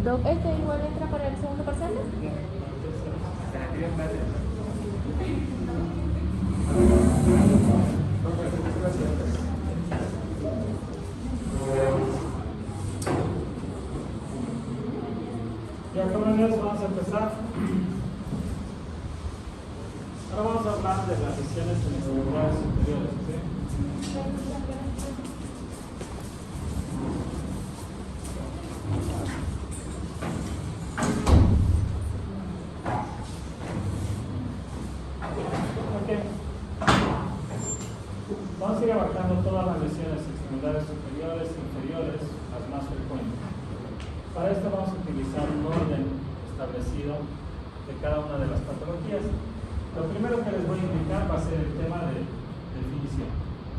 Doc, ¿este igual entra para el segundo parcial? Ya, compañeros, vamos a empezar. Ahora vamos a hablar de las lesiones en extremidades superiores. ¿Sí? Ok. Vamos a ir abarcando todas las lesiones en extremidades superiores e inferiores, las más frecuentes. Para esto vamos a utilizar un orden establecido de cada una de las patologías. Lo primero que les voy a indicar va a ser el tema de definición,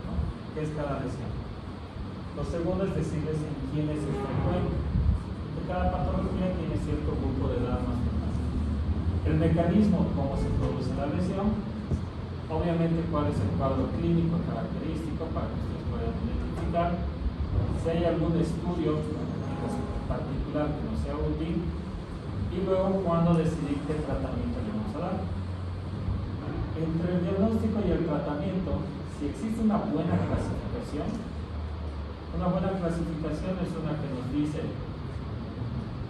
¿no? ¿Qué es cada lesión? Lo segundo es decirles en quiénes es frecuente. Porque cada patología tiene cierto grupo de edad más o menos. El mecanismo, cómo se produce la lesión, obviamente cuál es el cuadro clínico característico para que ustedes puedan identificar. Si hay algún estudio particular que no sea útil, y luego cuándo decidir qué tratamiento le vamos a dar. Entre el diagnóstico y el tratamiento, si existe una buena clasificación es una que nos dice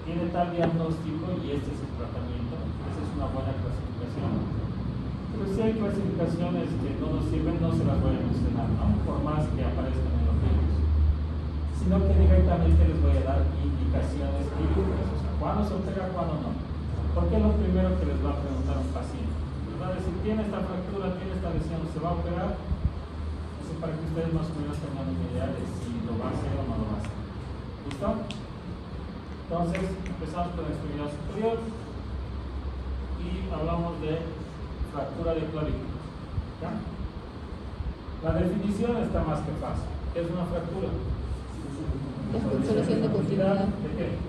tiene tal diagnóstico y este es el tratamiento. Esa es una buena clasificación. Pero si hay clasificaciones que no nos sirven, no se las voy a mencionar, ¿no? Por más que aparezcan en los libros, sino que directamente les voy a dar indicaciones clínicas, o sea, cuándo se opera, cuándo no. Porque es lo primero que les va a preguntar un paciente. Les va a decir, tiene esta fractura, tiene esta lesión, ¿se va a operar? Eso para que ustedes más o menos tengan una idea de si lo va a hacer o no lo va a hacer. ¿Listo? Entonces, empezamos con la extremidad superior y hablamos de fractura de clavícula. ¿Ya? La definición está más que fácil. ¿Qué es una fractura? Solución de continuidad. ¿De qué?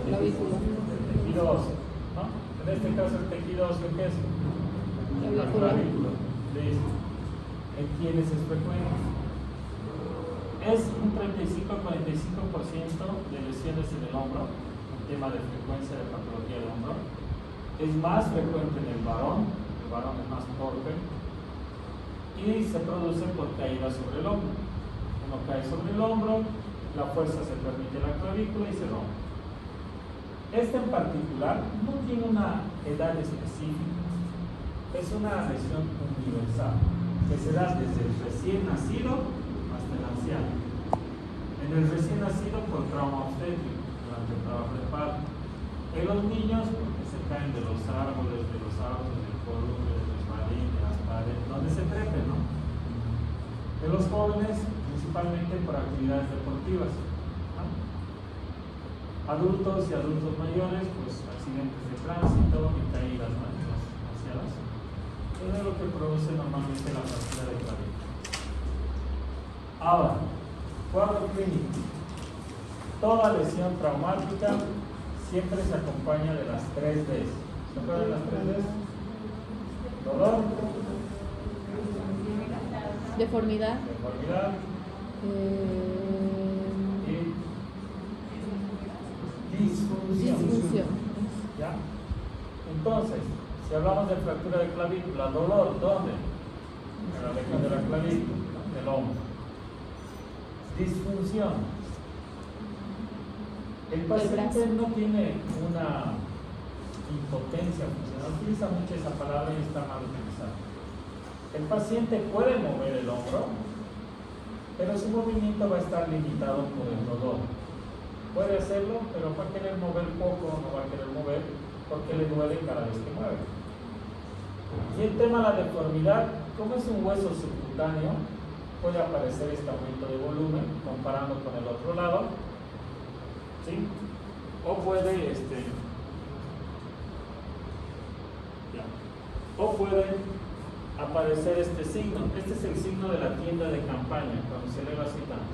Clavícula. Del tejido óseo, ¿no? En este caso el tejido óseo, ¿qué es? La clavícula. Listo. ¿En quiénes es frecuente? Es un 35-45% de lesiones en el hombro, un tema de frecuencia de patología del hombro. Es más frecuente en el varón es más torpe, y se produce por caída sobre el hombro. Uno cae sobre el hombro, la fuerza se permite la clavícula y se rompe. Este en particular no tiene una edad específica, es una lesión universal que se da desde el recién nacido hasta el anciano. En el recién nacido por trauma obstétrico durante el trabajo de parto. En los niños porque se caen de los árboles, del columpio, de los jardines, de las paredes, donde se trepen, ¿no? En los jóvenes principalmente por actividades deportivas, ¿no? Adultos y adultos mayores, pues accidentes de tránsito y caídas, ¿no? Demasiadas. Eso es lo que produce normalmente la fractura de clavícula. Ahora, cuadro clínico. Toda lesión traumática siempre se acompaña de las 3 Ds. ¿Se acuerdan de las 3 Ds? Dolor. Deformidad. Y disfunción. ¿Ya? Entonces, si hablamos de fractura de clavícula, dolor, ¿dónde? En la región de la clavícula, del hombro. Disfunción. El paciente no tiene una impotencia funcional, utiliza mucho esa palabra y está mal utilizada. El paciente puede mover el hombro, pero su movimiento va a estar limitado por el dolor. Puede hacerlo, pero va a querer mover poco, no va a querer mover porque le duele cada vez que mueve. Y el tema de la deformidad, como es un hueso subcutáneo, puede aparecer este aumento de volumen comparando con el otro lado, ¿sí? O puede aparecer este signo. Este es el signo de la tienda de campaña, cuando se eleva así tanto,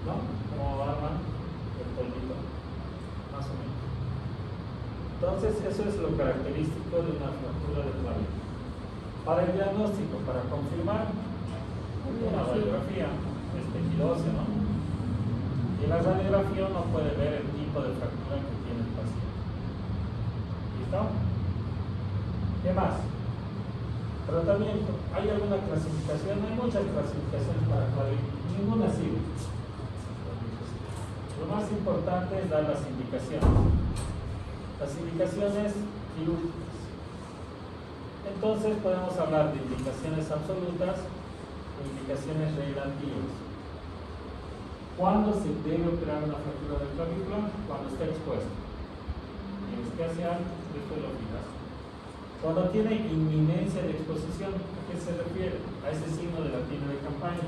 ¿no? Como arma el polvito, más o menos. Entonces eso es lo característico de una fractura de clavícula. Para el diagnóstico, para confirmar, una radiografía, es tejido óseo, ¿no? Y en la radiografía uno puede ver el tipo de fractura ¿Qué más? Tratamiento. ¿Hay alguna clasificación? Hay muchas clasificaciones para clavícula, ninguna sirve. Lo más importante es dar las indicaciones. Las indicaciones quirúrgicas. Entonces podemos hablar de indicaciones absolutas e indicaciones relativas. ¿Cuándo se debe operar una fractura de clavícula? Cuando está expuesto. Tienes que hacer esto lo miras. Cuando tiene inminencia de exposición, ¿a qué se refiere? A ese signo de la tienda de campaña.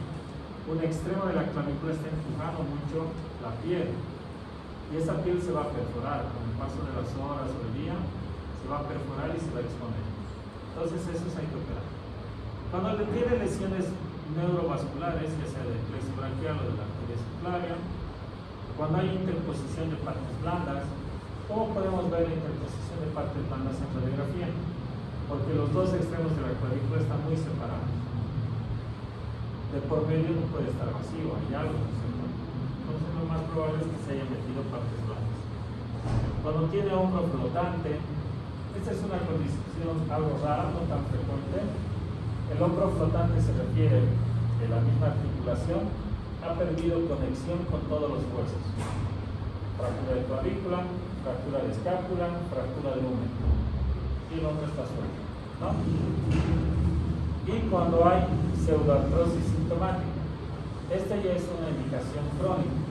Un extremo de la clavícula está empujando mucho la piel y esa piel se va a perforar con el paso de las horas o el día, se va a perforar y se va a exponer. Entonces esos hay que operar. Cuando le tiene lesiones neurovasculares, ya sea de plexo braquial o de la arteria subclavia, cuando hay interposición de partes blandas, ¿cómo podemos ver la interposición de partes blandas en radiografía? Porque los dos extremos de la clavícula están muy separados. De por medio no puede estar vacío, hay algo, ¿cierto? Entonces lo más probable es que se hayan metido partes blandas. Cuando tiene hombro flotante, esta es una condición algo rara, no tan frecuente. El hombro flotante se refiere de la misma articulación, ha perdido conexión con todos los huesos. Fractura de clavícula, fractura de escápula, fractura de húmero. Y el hombro está suelto, ¿no? Y cuando hay pseudoartrosis sintomática, esta ya es una indicación crónica.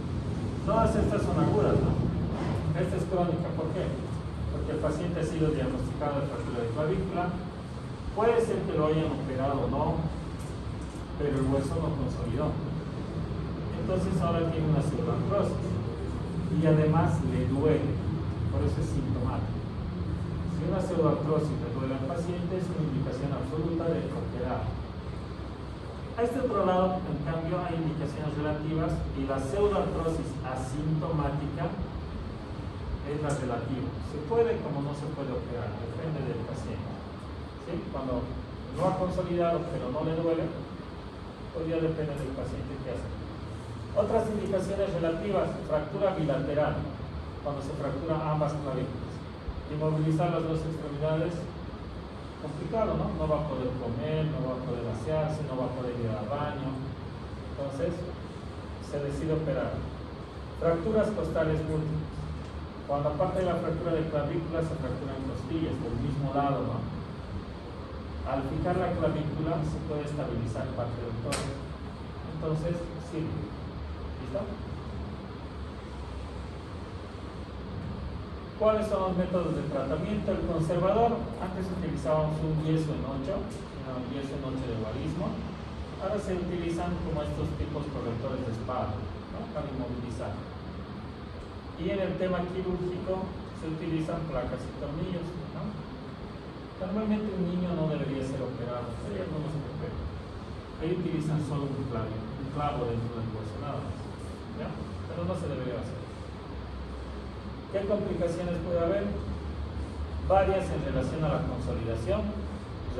Todas estas son agudas, ¿no? Esta es crónica, ¿por qué? Porque el paciente ha sido diagnosticado de fractura de clavícula. Puede ser que lo hayan operado o no, pero el hueso no consolidó. Entonces ahora tiene una pseudoartrosis y además le duele, por eso es sintomático. Si una pseudoartrosis le duele al paciente, es una indicación absoluta de operar. A este otro lado, en cambio, hay indicaciones relativas y la pseudoartrosis asintomática es la relativa. Se puede como no se puede operar, depende del paciente. ¿Sí? Cuando no ha consolidado pero no le duele, pues ya depende del paciente qué hace. Otras indicaciones relativas, fractura bilateral, cuando se fractura ambas clavículas. Inmovilizar las dos extremidades, complicado, ¿no? No va a poder comer, no va a poder asearse, no va a poder ir al baño. Entonces, se decide operar. Fracturas costales múltiples. Cuando aparte de la fractura de clavícula se fracturan costillas del mismo lado, ¿no? Al fijar la clavícula se puede estabilizar parte del torso. Entonces, sirve. ¿Listo? ¿Cuáles son los métodos de tratamiento? El conservador, antes utilizábamos un yeso en 8, un yeso en 8 de guarismo. Ahora se utilizan como estos tipos correctores de espada, ¿no? Para inmovilizar. Y en el tema quirúrgico se utilizan placas y tornillos, ¿no? Normalmente un niño no debería ser operado, hay algunos que operan. Ahí utilizan solo un clavo dentro del hueso, nada más, ¿ya? Pero no se debería hacer. ¿Qué complicaciones puede haber? Varias en relación a la consolidación,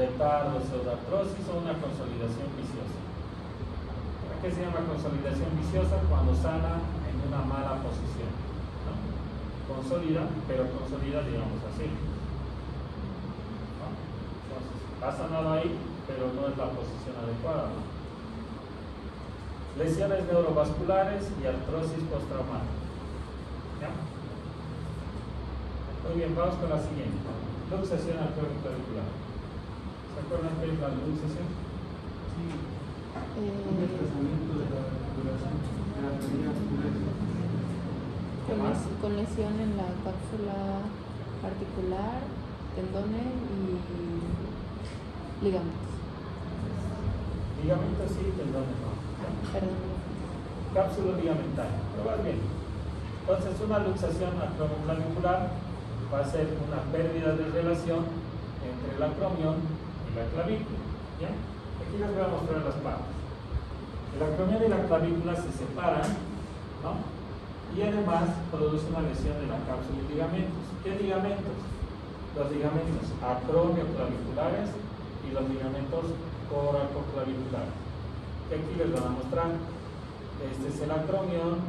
retardo, pseudoartrosis o una consolidación viciosa. ¿Qué se llama consolidación viciosa? Cuando sana en una mala posición, ¿no? Consolida, pero consolida, digamos así, ¿no? Entonces, ha sanado ahí, pero no es la posición adecuada, ¿no? Lesiones neurovasculares y artrosis postraumática, ¿ya? Muy bien, vamos con la siguiente. Luxación arterioclavicular. ¿Se acuerdan qué es la luxación? Sí. Un desplazamiento de la articulación de la arteria articular. Con lesión en la cápsula articular, tendones y ligamentos. Ligamentos sí, tendones no. Perdón. Cápsula ligamentaria. Pero vas bien. Entonces, una luxación acromioclavicular va a ser una pérdida de relación entre el acromión y la clavícula, ¿ya? Aquí les voy a mostrar las partes. El acromión y la clavícula se separan, ¿no? Y además produce una lesión de la cápsula y ligamentos. ¿Qué ligamentos? Los ligamentos acromioclaviculares y los ligamentos coracoclaviculares. Que aquí les van a mostrar. Este es el acromión,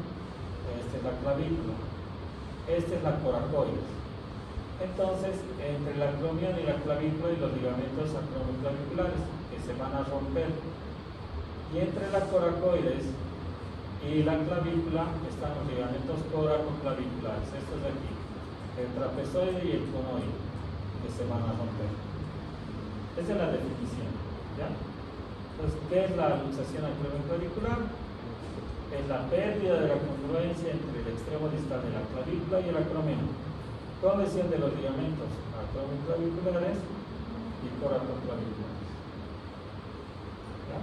esta es la clavícula, esta es la coracoides. Entonces, entre el acromion y la clavícula y los ligamentos acromioclaviculares que se van a romper. Y entre la coracoides y la clavícula están los ligamentos coracoclaviculares. Estos de aquí, el trapezoide y el conoide, que se van a romper. Esa es la definición, ¿ya? Entonces, ¿qué es la luxación acromioclavicular? Es la pérdida de la congruencia entre el extremo distal de la clavícula y el acromion, con lesión de los ligamentos acromioclaviculares y coracoclaviculares. ¿Ya?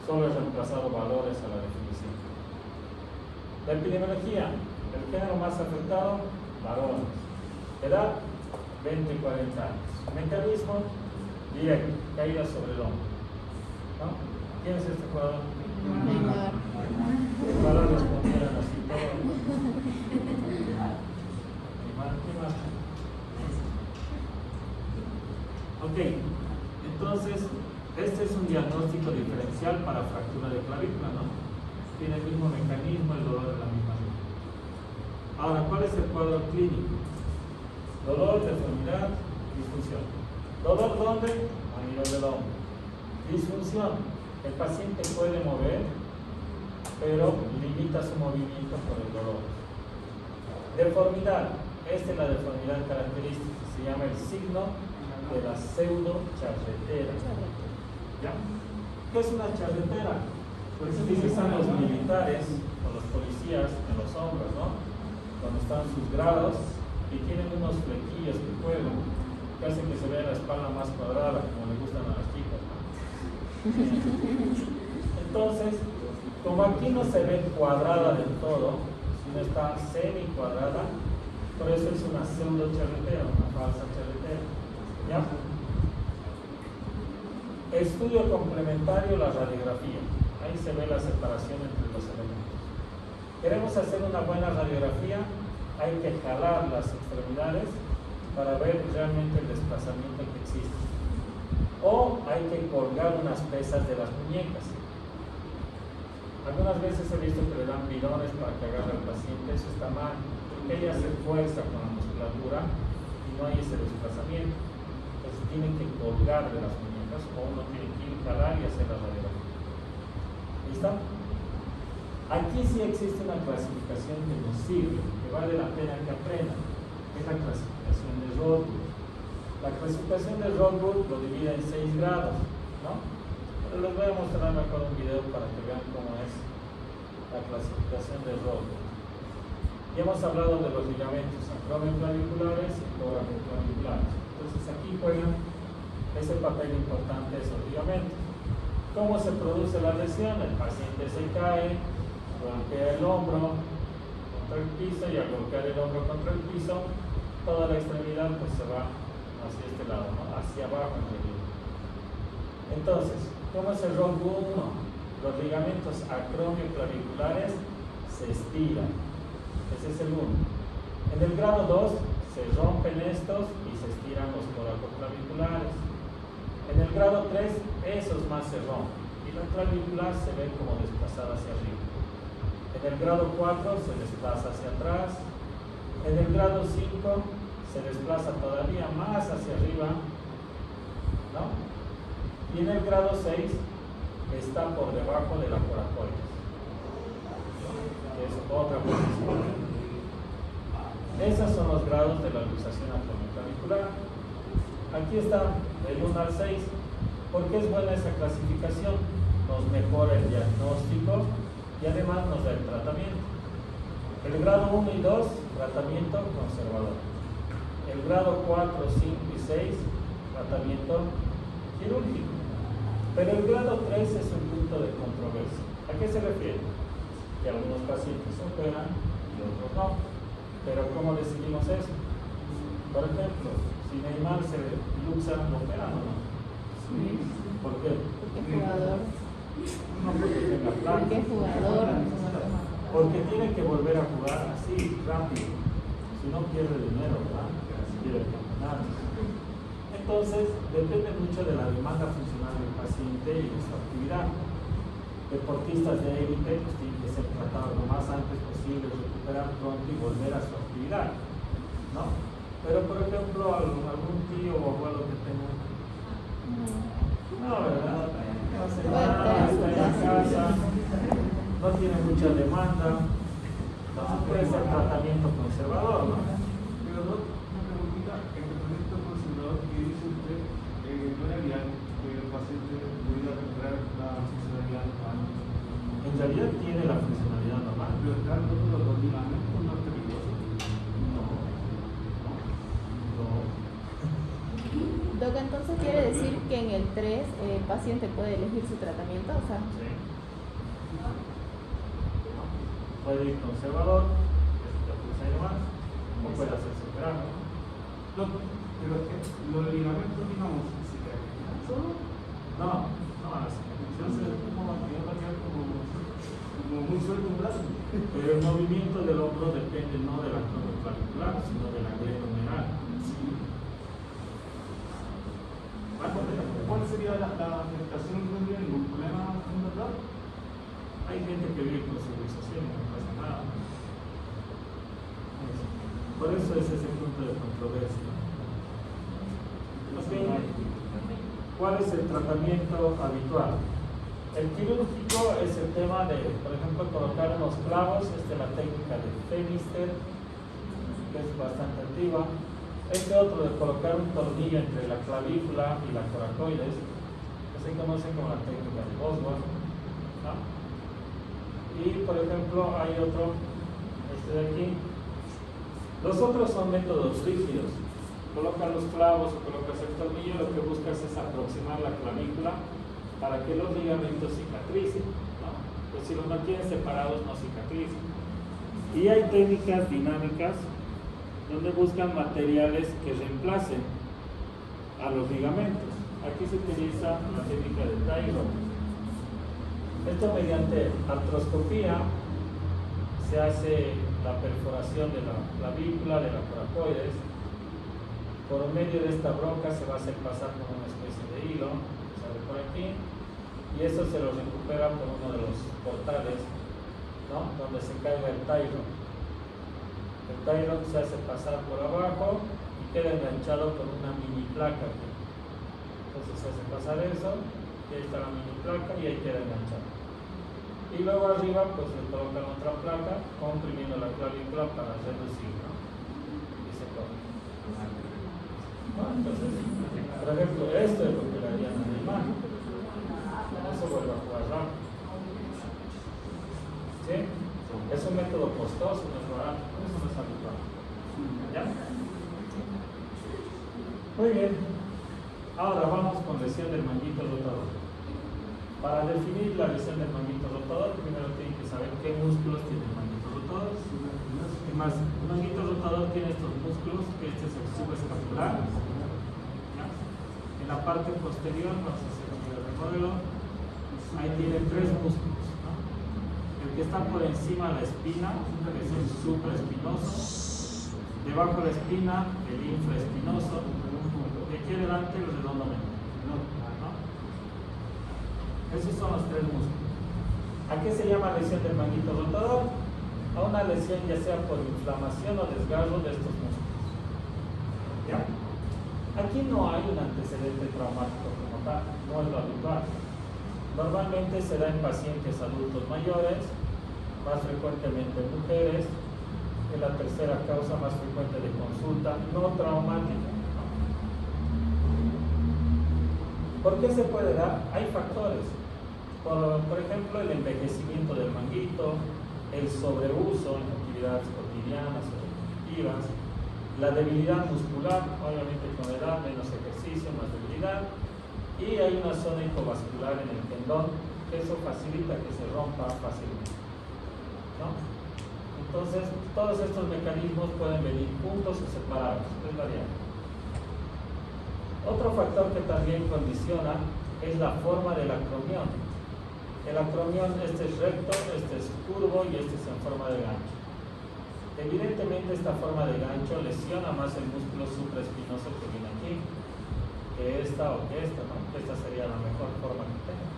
Solo he reemplazado valores a la definición. La epidemiología, el género más afectado, varones. Edad, 20 y 40 años. Mecanismo, directo, caída sobre el hombro. ¿No? ¿Quién es este jugador? Neymar. Ojalá respondieran así todos. Neymar, ¿qué más? Ok, entonces, este es un diagnóstico diferencial para fractura de clavícula, ¿no? Tiene el mismo mecanismo, el dolor de la misma zona. Ahora, ¿cuál es el cuadro clínico? Dolor, deformidad, disfunción. ¿Dolor dónde? A nivel del hombro. Disfunción. El paciente puede mover, pero limita su movimiento por el dolor. Deformidad. Esta es la deformidad característica. Se llama el signo de la pseudo-charretera. ¿Ya? ¿Qué es una charretera? Pues utilizan los militares o los policías en los hombros, ¿no? Cuando están sus grados y tienen unos flequillos que cuelgan, que hacen que se vea la espalda más cuadrada, como le gustan a las chicas, ¿no? Entonces, como aquí no se ve cuadrada del todo, sino está semi cuadrada, por eso es una pseudo charretera, una falsa charretera. ¿Ya? Estudio complementario, la radiografía. Ahí se ve la separación entre los elementos. Queremos hacer una buena radiografía, hay que jalar las extremidades para ver realmente el desplazamiento que existe. O hay que colgar unas pesas de las muñecas. Algunas veces he visto que le dan bidones para que agarre al paciente, eso está mal, porque ella se fuerza con la musculatura y no hay ese desplazamiento. Entonces tienen que colgar de las muñecas o uno tiene que ir, jalar y hacer la radiografía. ¿Listo? Aquí sí existe una clasificación que nos sirve, que vale la pena que aprendan. Es la clasificación de Rothburg. La clasificación de Rothburg lo divide en 6 grados, ¿no? Pero les voy a mostrar mejor un video para que vean cómo es la clasificación de Rothburg. Ya hemos hablado de los ligamentos acromioclaviculares y coracoclaviculares. Entonces aquí juegan ese papel importante esos ligamentos. ¿Cómo se produce la lesión? El paciente se cae, golpea el hombro contra el piso y al golpear el hombro contra el piso, toda la extremidad pues se va hacia este lado, ¿no? Hacia abajo en realidad. Entonces, ¿cómo es el Rothburg 1? Los ligamentos acromioclaviculares se estiran. Ese es el 1. En el grado 2 se rompen estos y se estiran los coracoclaviculares. En el grado 3, esos más se rompen y la clavícula se ve como desplazada hacia arriba. En el grado 4 se desplaza hacia atrás. En el grado 5 se desplaza todavía más hacia arriba, ¿no? Y en el grado 6 está por debajo de la coracoides, que es otra posición. Esos son los grados de la luxación acromioclavicular. Aquí está del 1 al 6. ¿Por qué es buena esa clasificación? Nos mejora el diagnóstico y además nos da el tratamiento. El grado 1 y 2, tratamiento conservador. El grado 4, 5 y 6, tratamiento quirúrgico. Pero el grado 3 es un punto de controversia. ¿A qué se refiere? Que algunos pacientes operan y otros no. Pero ¿cómo decidimos eso? Por ejemplo, si Neymar se luxa, ¿lo operan o no? Sí. ¿Por qué? Porque es jugador. No porque tenga plata. Porque es jugador. Porque tiene que volver a jugar así, rápido. Si no pierde dinero, ¿verdad? Si quiere el campeonato. Entonces, depende mucho de la demanda funcional del paciente y de su actividad. Deportistas de élite pues, tienen que ser tratados lo más antes posible, recuperar pronto y volver a su actividad, ¿no? Pero por ejemplo, algún tío o abuelo que tenga. No, ¿verdad? No hace nada, está en la casa, no tiene mucha demanda. Entonces puede ser tratamiento conservador, ¿no? Pero no, una preguntita, el tratamiento conservador que dice usted, no era ideal que el paciente pudiera recuperar la funcionalidad normal. En realidad tiene la funcionalidad normal. Pero estar todos los ligamentos no es peligroso. No. Doc, entonces quiere decir que en el 3 el paciente puede elegir su tratamiento, o sea, Sí. Puede ir conservador, que es lo que usa más, o puede hacerse operar, ¿no? No, pero es que los ligamentos, digamos, se caracterizan solo. No, la cicatrización se ¿Cómo va a quedar como muy suelto un brazo? pero el movimiento del hombro depende no de la columna clavicular, sino de la glenohumeral. ¿Cuál sería la afectación que tendría? ¿Ningún problema en verdad? Hay gente que vive con su luxación y no pasa nada. Por eso es ese punto de controversia. Ok, ¿cuál es el tratamiento habitual? El quirúrgico es el tema de, por ejemplo, colocar unos clavos. Esta es la técnica de Fenister, que es bastante antigua. Este otro de colocar un tornillo entre la clavícula y la coracoides, que se conoce como la técnica de Boswell, ¿no? Y por ejemplo hay otro, este de aquí. Los otros son métodos rígidos. Colocas los clavos o colocas el tornillo, lo que buscas es aproximar la clavícula para que los ligamentos cicatricen, ¿no? Pues si los mantienes separados no cicatrizan. Y hay técnicas dinámicas donde buscan materiales que reemplacen a los ligamentos. Aquí se utiliza la técnica de Taylor. Esto mediante artroscopía se hace la perforación de la clavícula, de la coracoides. Por medio de esta broca se va a hacer pasar como una especie de hilo, sale por aquí, y eso se lo recupera por uno de los portales, ¿no? Donde se caiga el Taylor. El Taylor se hace pasar por abajo y queda enganchado con una mini placa aquí. Entonces se hace pasar eso, y ahí está la mini placa y ahí queda enganchado. Y luego arriba pues le colocan otra placa comprimiendo la clavícula para reducir, ¿no? Y se corta. ¿No? Entonces, por ejemplo, esto es lo que le harían a Neymar. Eso vuelve a jugar rápido. ¿Sí? Es un método costoso, no es barato, por eso no es habitual. ¿Ya? Muy bien. Ahora vamos con lesión del manguito rotador. Para definir la lesión del manguito rotador, primero tienen que saber qué músculos tiene el manguito rotador. Es más, el manguito rotador tiene estos músculos, que este es el subescapular. ¿Ya? En la parte posterior, vamos a hacer el modelo, ahí tiene tres músculos. El que está por encima de la espina, que es el supraespinoso, debajo de la espina, el infraespinoso, y aquí delante el redondo menor. ¿No? Esos son los tres músculos. ¿A qué se llama lesión del manguito rotador? A una lesión ya sea por inflamación o desgarro de estos músculos. ¿Ya? Aquí no hay un antecedente traumático como tal, no es lo habitual. Normalmente se da en pacientes adultos mayores, más frecuentemente en mujeres, es la tercera causa más frecuente de consulta no traumática. ¿Por qué se puede dar? Hay factores, por ejemplo el envejecimiento del manguito, el sobreuso en actividades cotidianas o repetitivas, la debilidad muscular, obviamente con la edad, menos ejercicio, más debilidad, y hay una zona hipovascular en el tendón, que eso facilita que se rompa fácilmente, ¿no? Entonces, todos estos mecanismos pueden venir juntos o separados, es variable. Otro factor que también condiciona es la forma del acromión. El acromión, este es recto, este es curvo y este es en forma de gancho. Evidentemente esta forma de gancho lesiona más el músculo supraespinoso que viene aquí, que esta o que esta, ¿no? Que esta sería la mejor forma que tenga.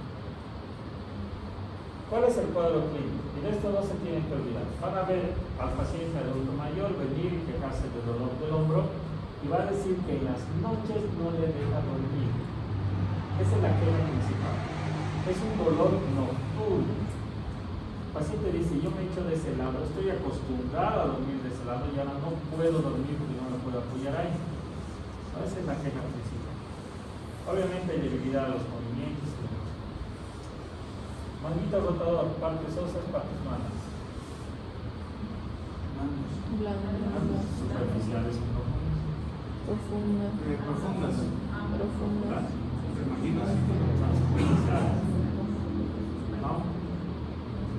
¿Cuál es el cuadro clínico? Y de esto no se tienen que olvidar. Van a ver al paciente adulto mayor venir y quejarse del dolor del hombro y va a decir que en las noches no le deja dormir. Esa es la queja principal. Es un dolor nocturno. El paciente dice, yo me echo de ese lado, estoy acostumbrado a dormir de ese lado y ahora no puedo dormir porque no me puedo apoyar ahí. Esa es la queja principal. Obviamente hay debilidad a los movimientos. Manguito rotador, partes óseas, partes blandas. Blandas, Superficiales y profundas. profundas, profundas. Superficiales. ¿No?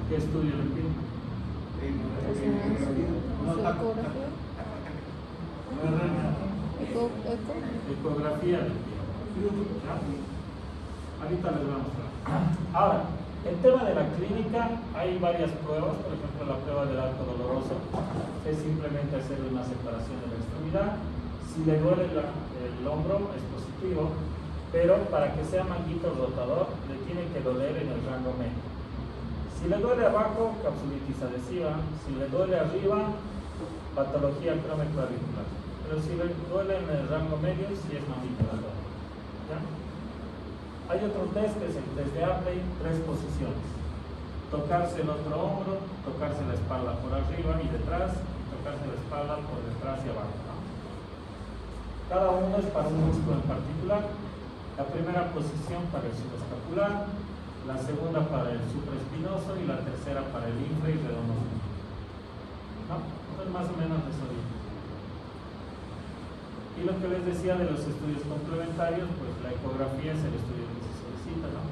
¿Qué estudio le pide? Ecografía. Ecografía le pide. ¿Ya? Ahorita les voy a mostrar. Ahora, el tema de la clínica, hay varias pruebas, por ejemplo la prueba del arco doloroso, que es simplemente hacer una separación de la extremidad. Si le duele el hombro es positivo, pero para que sea manguito rotador le tiene que doler en el rango medio. Si le duele abajo, capsulitis adhesiva. Si le duele arriba, patología crónico-auricular. Pero si le duele en el rango medio, sí es manguito rotador. ¿Ya? Hay otro test que es el test de Apley, 3 posiciones. Tocarse el otro hombro, tocarse la espalda por arriba y detrás, tocarse la espalda por detrás y abajo, ¿no? Cada uno es para un músculo en particular. La primera posición para el subescapular, la segunda para el supraespinoso y la tercera para el infra y redondo. ¿No? Entonces más o menos eso dice. Y lo que les decía de los estudios complementarios, pues la ecografía es el estudio que se solicita, ¿no?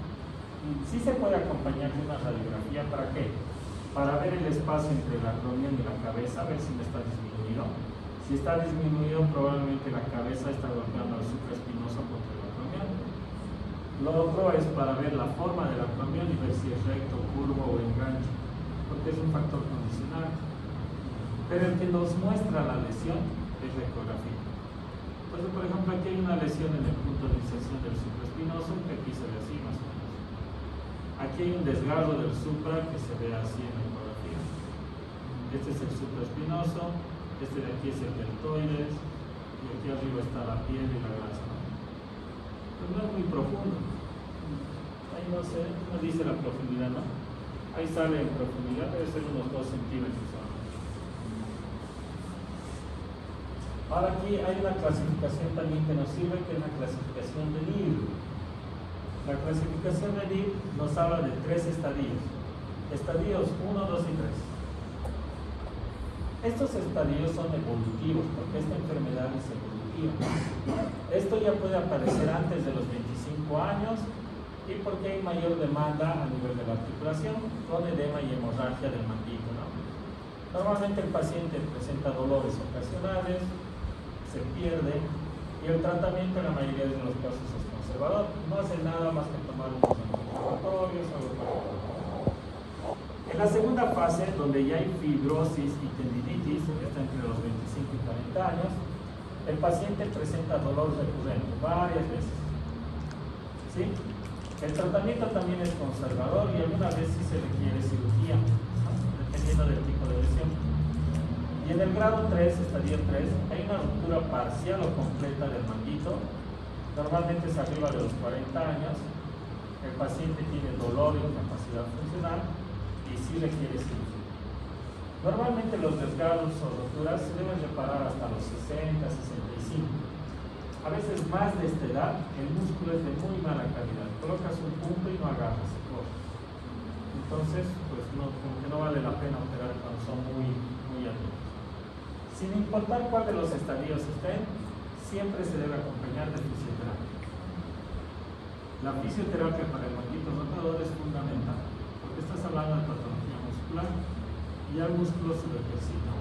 Y sí se puede acompañar de una radiografía, ¿para qué? Para ver el espacio entre el acromion y la cabeza, a ver si no está disminuido. Si está disminuido, probablemente la cabeza está golpeando al supraespinoso contra el acromion. Lo otro es para ver la forma del acromion y ver si es recto, curvo o enganche, porque es un factor condicional. Pero el que nos muestra la lesión es la ecografía. Entonces, por ejemplo, aquí hay una lesión en el punto de inserción del supraespinoso, que aquí se ve así más o menos. Aquí hay un desgarro del supra que se ve así en la ecografía. Este es el supraespinoso, este de aquí es el deltoides, y aquí arriba está la piel y la grasa, ¿no? Pues no es muy profundo. Ahí no sé, no dice la profundidad, ¿no? Ahí sale en profundidad, debe ser unos 2 centímetros. Ahora aquí hay una clasificación también que nos sirve, que es la clasificación de NIR. La clasificación de NIR nos habla de 3 estadios. Estadios 1, 2 y 3. Estos estadios son evolutivos, porque esta enfermedad es evolutiva. Esto ya puede aparecer antes de los 25 años y porque hay mayor demanda a nivel de la articulación, con edema y hemorragia del manguito, ¿no? Normalmente el paciente presenta dolores ocasionales, se pierde y el tratamiento en la mayoría de los casos es conservador. No hace nada más que tomar unos antiinflamatorios o algo parecido. En la segunda fase, donde ya hay fibrosis y tendinitis, que está entre los 25 y 40 años, el paciente presenta dolor recurrente varias veces. ¿Sí? El tratamiento también es conservador y alguna vez sí se requiere cirugía, ¿no? Dependiendo del tipo de lesión. Y en el grado 3, estadio 3, hay una ruptura parcial o completa del manguito. Normalmente es arriba de los 40 años. El paciente tiene dolor e incapacidad funcional y sí requiere cirugía. Normalmente los desgarros o roturas se deben reparar hasta los 60, 65. A veces más de esta edad, el músculo es de muy mala calidad. Colocas un punto y no agarras, se corta. Entonces, pues no, como que no vale la pena operar cuando son muy adultos. Sin importar cuál de los estadios estén, siempre se debe acompañar de fisioterapia. La fisioterapia para el manguito rotador es fundamental, porque estás hablando de patología muscular y al músculo se lo ejercita.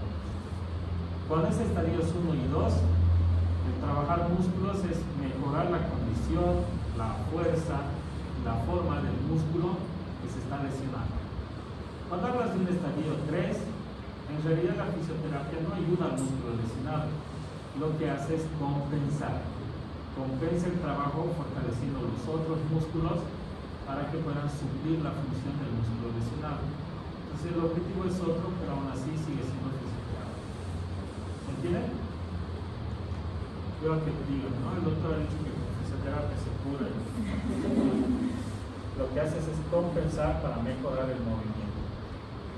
Cuando es estadios 1 y 2, el trabajar músculos es mejorar la condición, la fuerza, la forma del músculo que se está lesionando. Cuando hablas de un estadio 3, en realidad la fisioterapia no ayuda al músculo lesionado, lo que hace es compensar. Compensa el trabajo fortaleciendo los otros músculos para que puedan suplir la función del músculo lesionado. Entonces el objetivo es otro, pero aún así sigue siendo fisioterapia. ¿Se entiende? Yo que te digo, ¿no? El doctor ha dicho que con fisioterapia se cura. Lo que haces es compensar para mejorar el movimiento.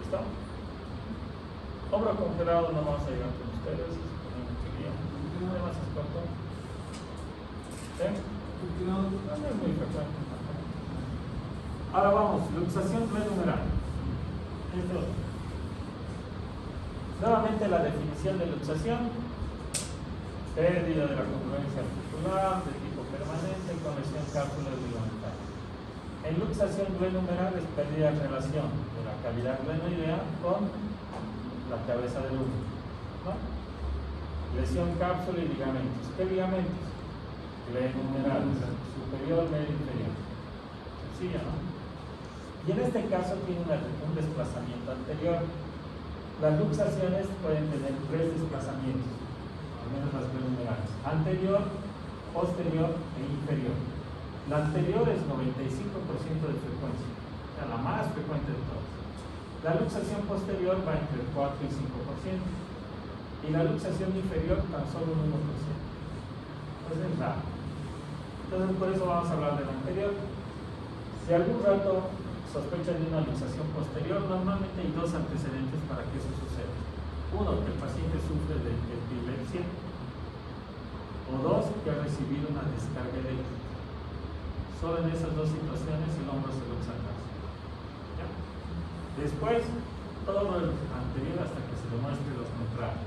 ¿Listo? Hombro congelado no vamos a llegar con ustedes, es demasiado corto. ¿Sí? No es muy frecuente. Ahora vamos, luxación prenumeral. Esto. Nuevamente la definición de luxación: pérdida de la congruencia articular de tipo permanente con lesión cápsulas ligamentares. En luxación glenumeral es pérdida de relación de la cavidad glenoidea con la cabeza del útero, ¿no? Lesión cápsula y ligamentos. ¿Qué ligamentos? Glenumerales, superior, medio, inferior. Sencilla, ¿no? Y en este caso tiene un desplazamiento anterior. Las luxaciones pueden tener 3 desplazamientos, al menos las glenumerales: anterior, posterior e inferior. La anterior es 95% de frecuencia, o sea, la más frecuente de todas. La luxación posterior va entre el 4 y 5%, y la luxación inferior tan solo un 1%. Entonces es raro. Entonces por eso vamos a hablar de la anterior. Si algún rato sospechan de una luxación posterior, normalmente hay 2 antecedentes para que eso suceda. Uno, que el paciente sufre de epilepsia, o 2, que ha recibido una descarga eléctrica. Solo en esas 2 situaciones el hombro se luxa más. ¿Ya? Después, todo lo anterior hasta que se demuestre lo contrario.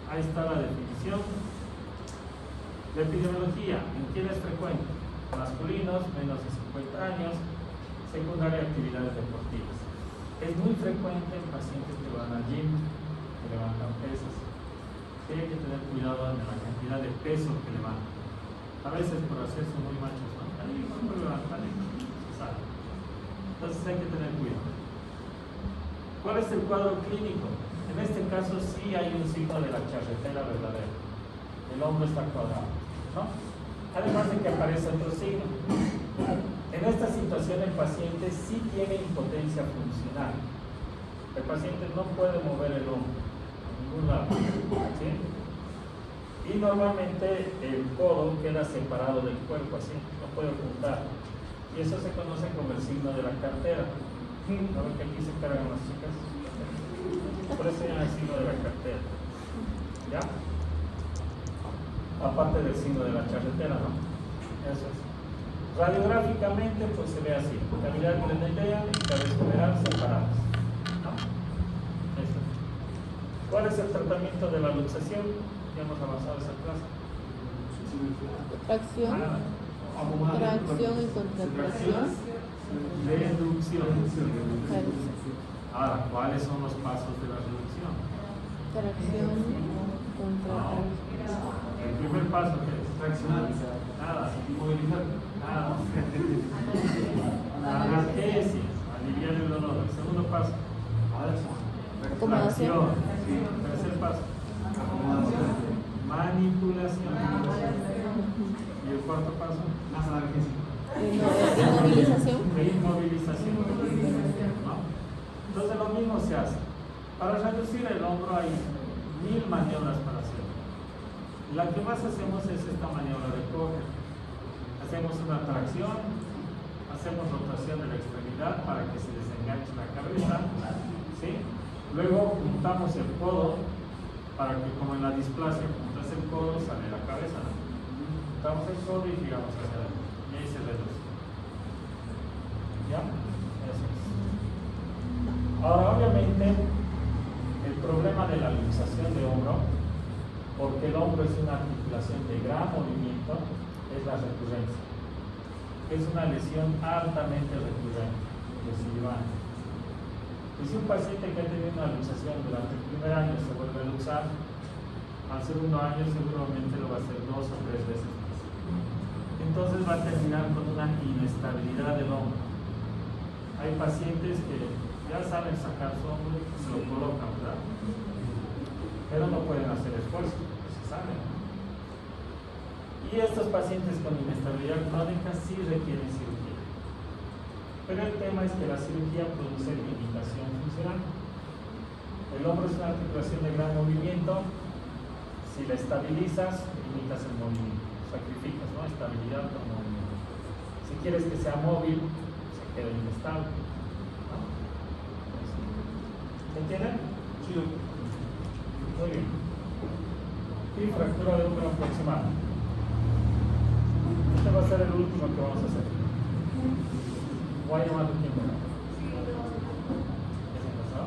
Ahí está la definición. La epidemiología: ¿en quién es frecuente? Masculinos, menos de 50 años, secundaria, actividades deportivas. Es muy frecuente en pacientes que van al gym, que levantan pesas. Tienen que tener cuidado en la cantidad de peso que levantan. A veces por hacerse muy machos, ¿no? Ahí cuando levantan se sale. Entonces hay que tener cuidado. ¿Cuál es el cuadro clínico? En este caso sí hay un signo de la charretera verdadera. El hombro está cuadrado, ¿no? Además de que aparece otro signo. En esta situación el paciente sí tiene impotencia funcional. El paciente no puede mover el hombro a ningún lado, ¿sí? Y normalmente el codo queda separado del cuerpo, así, no puede ocultar. Y eso se conoce como el signo de la cartera. ¿Saben que aquí se cargan las chicas? Por eso se llama el signo de la cartera. ¿Ya? Aparte del signo de la charretera, ¿no? Eso es. Radiográficamente, pues se ve así: cavidad glenoidea y cabeza humeral separadas, ¿no? Eso es. ¿Cuál es el tratamiento de la luxación? Ya hemos avanzado esa clase. Tracción, tracción y contracción. Reducción. Ahora, ¿cuáles son los pasos de la reducción? Tracción, contracción. El primer paso, ¿qué es? Traccionar. Nada. Movilizar. Nada. Analgesia, aliviar el dolor. El segundo paso. Acomodación. Tracción. Tercer paso. Manipulación. Y el cuarto paso. Más analgésico. Inmovilización. Inmovilización. ¿No? Entonces lo mismo se hace. Para reducir el hombro hay 1000 maniobras para hacerlo. La que más hacemos es esta maniobra de coge. Hacemos una tracción, hacemos rotación de la extremidad para que se desenganche la cabeza, ¿sí? Luego juntamos el codo para que, como en la displasia, juntas el codo, sale la cabeza, ¿no? Juntamos el codo y giramos hacia adelante. Y ahí se reduce. ¿Ya? Eso es. Ahora, obviamente, el problema de la luxación de hombro, porque el hombro es una articulación de gran movimiento, es la recurrencia. Es una lesión altamente recurrente, recidivante. Y si un paciente que ha tenido una luxación durante el primer año se vuelve a luxar, al segundo año seguramente lo va a hacer 2 o 3 veces más. Entonces va a terminar con una inestabilidad del hombro. Hay pacientes que ya saben sacar su hombro y se lo colocan, ¿verdad? Pero no pueden hacer esfuerzo, se sabe, ¿no? Y estos pacientes con inestabilidad crónica sí requieren cirugía. Pero el tema es que la cirugía produce limitación funcional. El hombro es una articulación de gran movimiento, se Si la estabilizas, limitas el movimiento, sacrificas, ¿no? Estabilidad con movimiento. Si quieres que sea móvil, se queda inestable, ¿no? ¿Se entiende? Sí. Muy bien. Y fractura de húmero proximal. Este va a ser el último que vamos a hacer. Voy a llamar tu tiempo. ¿Ya se empezó?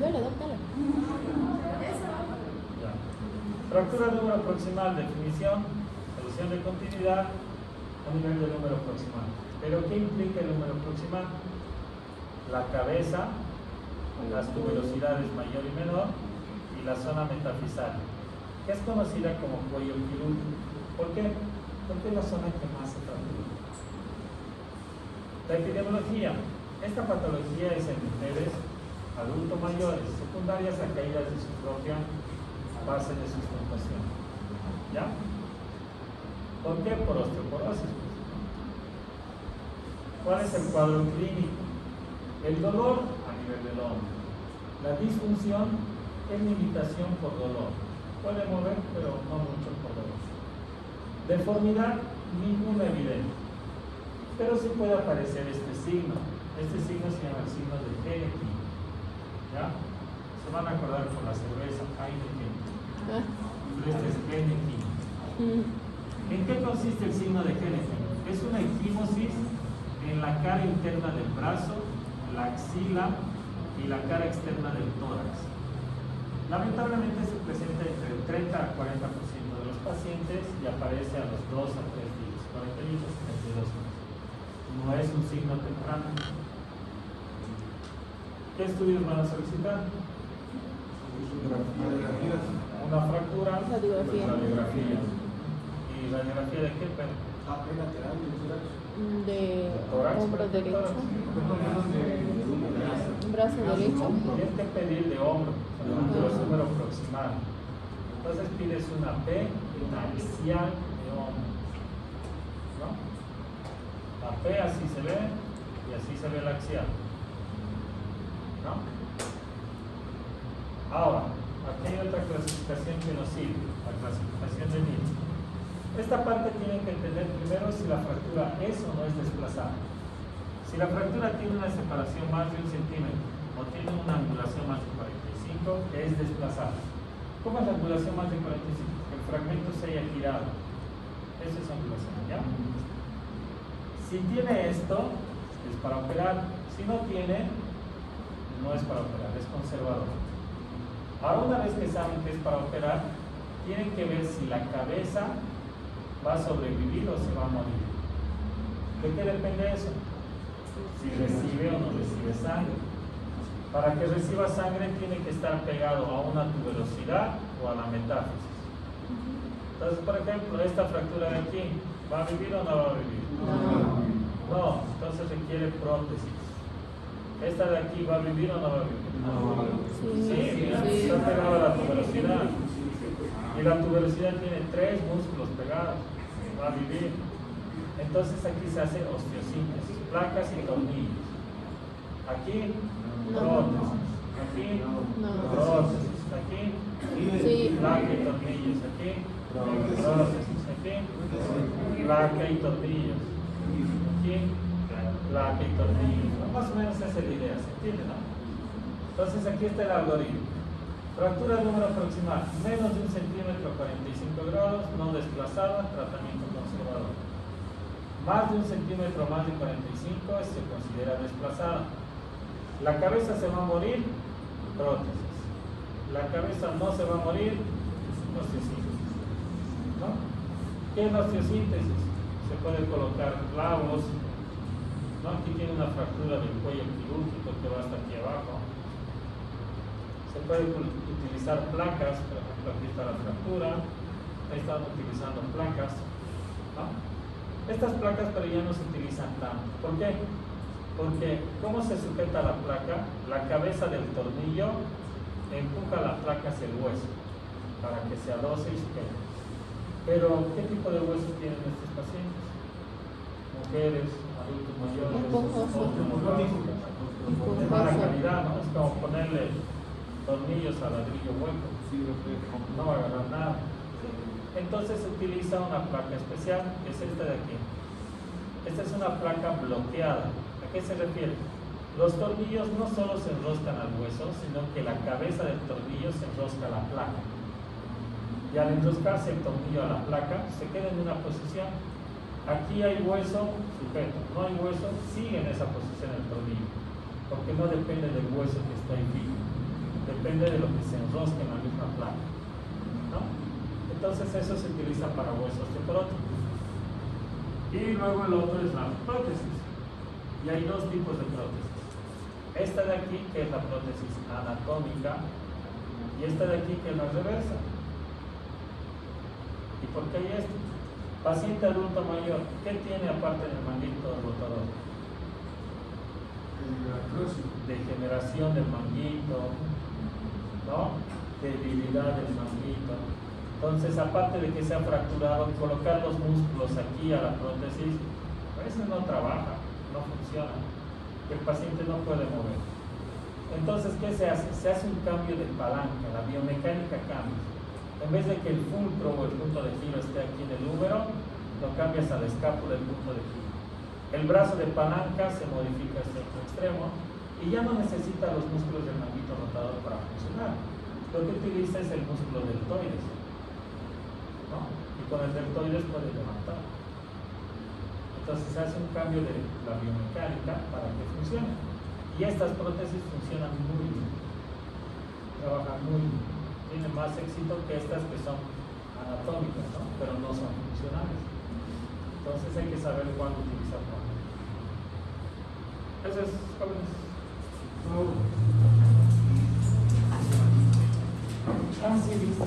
Dale, dale. Ya. Fractura de húmero proximal, definición, solución de continuidad a nivel del húmero proximal. ¿Pero qué implica el húmero proximal? La cabeza, las tuberosidades mayor y menor y la zona metafisal, que es conocida como cuello quirúrgico. ¿Por qué? Porque es la zona que más se fractura. La epidemiología. Esta patología es en mujeres adultos mayores, secundarias a caídas de su propia base de sustentación. ¿Ya? ¿Por qué? Por osteoporosis. ¿Cuál es el cuadro clínico? El dolor a nivel del hombro. La disfunción es limitación por dolor. Puede mover, pero no mucho por dolor. Deformidad, ninguna evidente. Pero sí puede aparecer este signo. Este signo se llama el signo de Henneken. ¿Ya? Se van a acordar con la cerveza Heineken. Pero este es Henneken. ¿En qué consiste el signo de Henneken? Es una equimosis en la cara interna del brazo, la axila y la cara externa del tórax. Lamentablemente se presenta entre el 30 a 40% de los pacientes y aparece a los 2 a 3 días, 48 a 72 meses. No es un signo temprano. ¿Qué estudios van a solicitar? Una fractura, radiografía. ¿Y radiografía de qué? De Tórax, hombro derecho, brazo derecho. Tienes que pedir de hombro, húmero proximal. Entonces pides una P y una axial de hombro. ¿No? La P así se ve y así se ve la axial. ¿No? Ahora, aquí hay otra clasificación que nos sirve, la clasificación de Nitz. Esta parte tienen que entender primero si la fractura es o no es desplazada. Si la fractura tiene una separación más de 1 centímetro o tiene una angulación más de 45, es desplazada. ¿Cómo es la angulación más de 45? Que el fragmento se haya girado. Eso es angulación, ¿ya? Si tiene esto, es para operar. Si no tiene, no es para operar, es conservador. Ahora, una vez que saben que es para operar, tienen que ver si la cabeza va a sobrevivir o se va a morir. ¿De qué depende eso? Si recibe o no recibe sangre. Para que reciba sangre tiene que estar pegado a una tuberosidad o a la metáfisis. Entonces, por ejemplo, esta fractura de aquí, ¿va a vivir o no va a vivir? No, entonces requiere prótesis. ¿Esta de aquí va a vivir o no va a vivir? Sí, está pegada a la tuberosidad. Y la tuberosidad tiene 3 músculos pegados, va a vivir. Entonces aquí se hace osteosíntesis, placas y tornillos. Aquí, prótesis. Aquí, prótesis. Aquí, placa y tornillos. Aquí, prótesis. Aquí, placa y tornillos. Aquí, placa y tornillos. Más o menos esa es la idea, ¿se entiende, no? Entonces aquí está el algoritmo. Fractura de húmero proximal, menos de 1 centímetro, 45 grados, no desplazada, tratamiento conservador. Más de 1 centímetro, más de 45, se considera desplazada. La cabeza se va a morir, prótesis. La cabeza no se va a morir, osteosíntesis. ¿No? ¿Qué es la osteosíntesis? Se puede colocar clavos, ¿no? Aquí tiene una fractura del cuello quirúrgico que va hasta aquí abajo. Se puede utilizar placas, por ejemplo, aquí está la fractura, ahí están utilizando placas, ¿no? Estas placas pero ya no se utilizan tanto. ¿Por qué? Porque ¿cómo se sujeta la placa? La cabeza del tornillo empuja la placa hacia el hueso para que se adoce y sujete. Pero ¿qué tipo de hueso tienen estos pacientes? Mujeres, adultos mayores, de mala calidad, ¿no? Es como ponerle tornillos a ladrillo hueco, Sí, reflejo. no va a agarrar nada. Entonces se utiliza una placa especial, que es esta de aquí. Esta es una placa bloqueada. ¿A qué se refiere? Los tornillos no solo se enroscan al hueso, sino que la cabeza del tornillo se enrosca a la placa. Y al enroscarse el tornillo a la placa, se queda en una posición. Aquí hay hueso sujeto, no hay hueso, sigue en esa posición el tornillo, porque no depende del hueso que está ahí fijo, depende de lo que se enrosque en la misma placa, ¿no? Entonces eso se utiliza para huesos de prótesis. Y luego el otro es la prótesis. Y hay dos tipos de prótesis. Esta de aquí, que es la prótesis anatómica, y esta de aquí, que es la reversa. ¿Y por qué hay esto? Paciente adulto mayor, ¿qué tiene aparte del manguito rotador? Degeneración del manguito, ¿no? Debilidad del manguito. Entonces, aparte de que se ha fracturado, colocar los músculos aquí a la prótesis, a veces no trabaja, no funciona. El paciente no puede mover. Entonces, ¿qué se hace? Se hace un cambio de palanca, la biomecánica cambia. En vez de que el fulcro o el punto de giro esté aquí en el húmero, lo cambias a la escápula el punto de giro. El brazo de palanca se modifica hacia otro extremo y ya no necesita los músculos del manguito rotador para funcionar. Lo que utiliza es el músculo deltoides, ¿no? Y con el deltoides puede levantar. Entonces se hace un cambio de la biomecánica para que funcione. Y estas prótesis funcionan muy bien, trabajan muy bien, tienen más éxito que estas que son anatómicas, ¿no? Pero no son funcionales. Entonces hay que saber cuándo utilizar cuándo. Eso es, jóvenes. No. Ah, sí, listo.